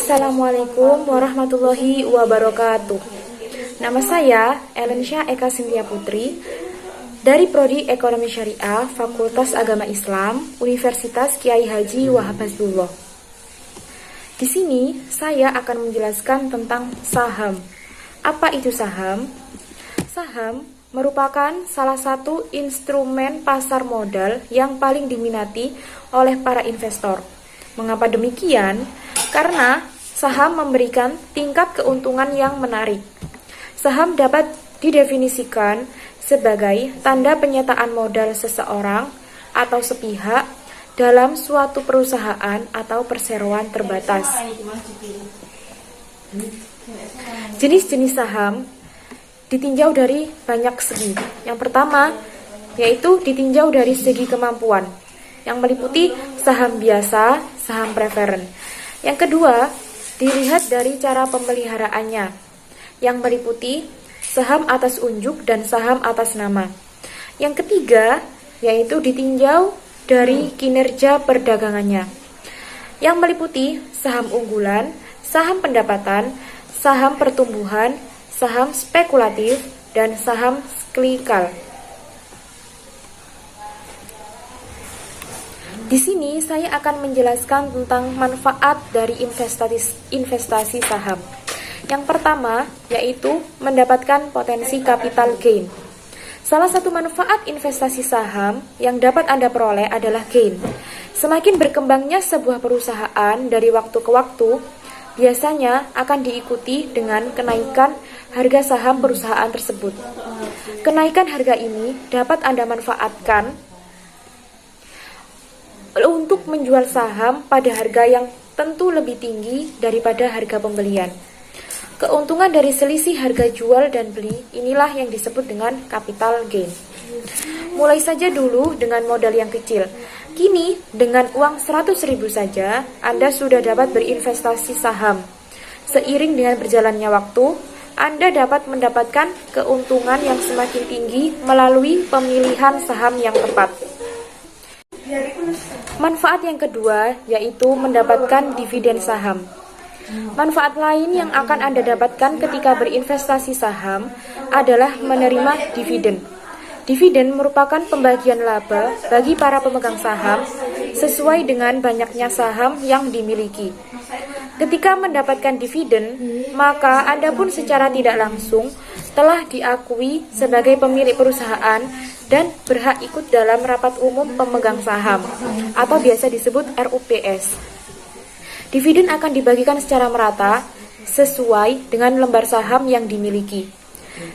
Assalamualaikum warahmatullahi wabarakatuh. Nama saya Elensya Eka Sintia Putri dari Prodi Ekonomi Syariah Fakultas Agama Islam Universitas Kiai Haji Wahab Hasbullah. Di sini saya akan menjelaskan tentang saham. Apa itu saham? Saham merupakan salah satu instrumen pasar modal yang paling diminati oleh para investor. Mengapa demikian? Karena saham memberikan tingkat keuntungan yang menarik. Saham dapat didefinisikan sebagai tanda penyertaan modal seseorang atau sepihak dalam suatu perusahaan atau perseroan terbatas. Jenis-jenis saham ditinjau dari banyak segi. Yang pertama yaitu ditinjau dari segi kemampuan, yang meliputi saham biasa, saham preferen. Yang kedua, dilihat dari cara pemeliharaannya, yang meliputi saham atas unjuk dan saham atas nama. Yang ketiga, yaitu ditinjau dari kinerja perdagangannya, yang meliputi saham unggulan, saham pendapatan, saham pertumbuhan, saham spekulatif, dan saham siklikal. Di sini saya akan menjelaskan tentang manfaat dari investasi saham. Yang pertama yaitu mendapatkan potensi capital gain. Salah satu manfaat investasi saham yang dapat Anda peroleh adalah gain. Semakin berkembangnya sebuah perusahaan dari waktu ke waktu, biasanya akan diikuti dengan kenaikan harga saham perusahaan tersebut. Kenaikan harga ini dapat Anda manfaatkan untuk menjual saham pada harga yang tentu lebih tinggi daripada harga pembelian. Keuntungan dari selisih harga jual dan beli inilah yang disebut dengan capital gain. Mulai saja dulu dengan modal yang kecil. Kini dengan uang 100.000 saja Anda sudah dapat berinvestasi saham. Seiring dengan berjalannya waktu, Anda dapat mendapatkan keuntungan yang semakin tinggi melalui pemilihan saham yang tepat. Manfaat yang kedua yaitu mendapatkan dividen saham. Manfaat lain yang akan Anda dapatkan ketika berinvestasi saham adalah menerima dividen. Dividen merupakan pembagian laba bagi para pemegang saham sesuai dengan banyaknya saham yang dimiliki. Ketika mendapatkan dividen, maka Anda pun secara tidak langsung telah diakui sebagai pemilik perusahaan dan berhak ikut dalam rapat umum pemegang saham atau biasa disebut RUPS. Dividen akan dibagikan secara merata sesuai dengan lembar saham yang dimiliki.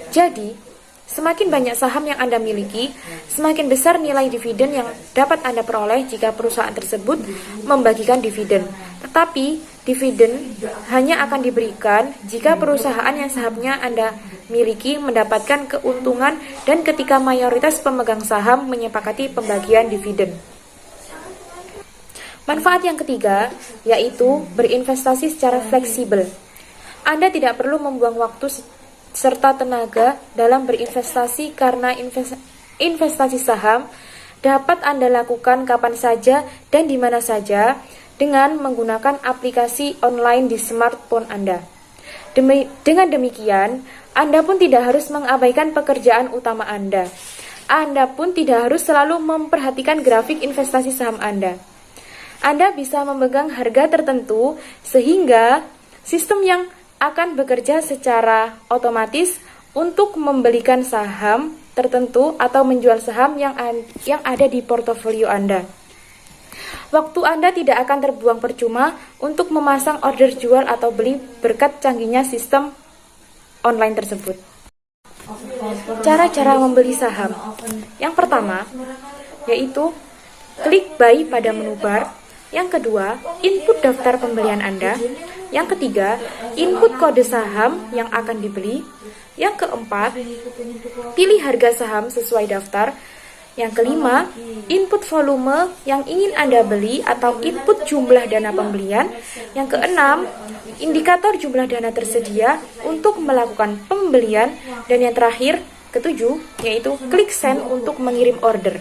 Jadi, semakin banyak saham yang Anda miliki, semakin besar nilai dividen yang dapat Anda peroleh jika perusahaan tersebut membagikan dividen. Tetapi, dividen hanya akan diberikan jika perusahaan yang sahamnya Anda miliki mendapatkan keuntungan dan ketika mayoritas pemegang saham menyepakati pembagian dividen. Manfaat yang ketiga yaitu berinvestasi secara fleksibel. Anda tidak perlu membuang waktu serta tenaga dalam berinvestasi karena investasi saham dapat Anda lakukan kapan saja dan di mana saja dengan menggunakan aplikasi online di smartphone Anda. Dengan demikian, Anda pun tidak harus mengabaikan pekerjaan utama Anda. Anda pun tidak harus selalu memperhatikan grafik investasi saham Anda. Anda bisa memegang harga tertentu sehingga sistem yang akan bekerja secara otomatis untuk membelikan saham tertentu atau menjual saham yang ada di portofolio Anda. Waktu Anda tidak akan terbuang percuma untuk memasang order jual atau beli berkat canggihnya sistem online tersebut. Cara-cara membeli saham. Yang pertama yaitu klik buy pada menu bar. Yang kedua, input daftar pembelian Anda. Yang ketiga, input kode saham yang akan dibeli. Yang keempat, pilih harga saham sesuai daftar. Yang kelima, input volume yang ingin Anda beli atau input jumlah dana pembelian. Yang keenam, indikator jumlah dana tersedia untuk melakukan pembelian. Dan yang terakhir, ketujuh, yaitu klik send untuk mengirim order.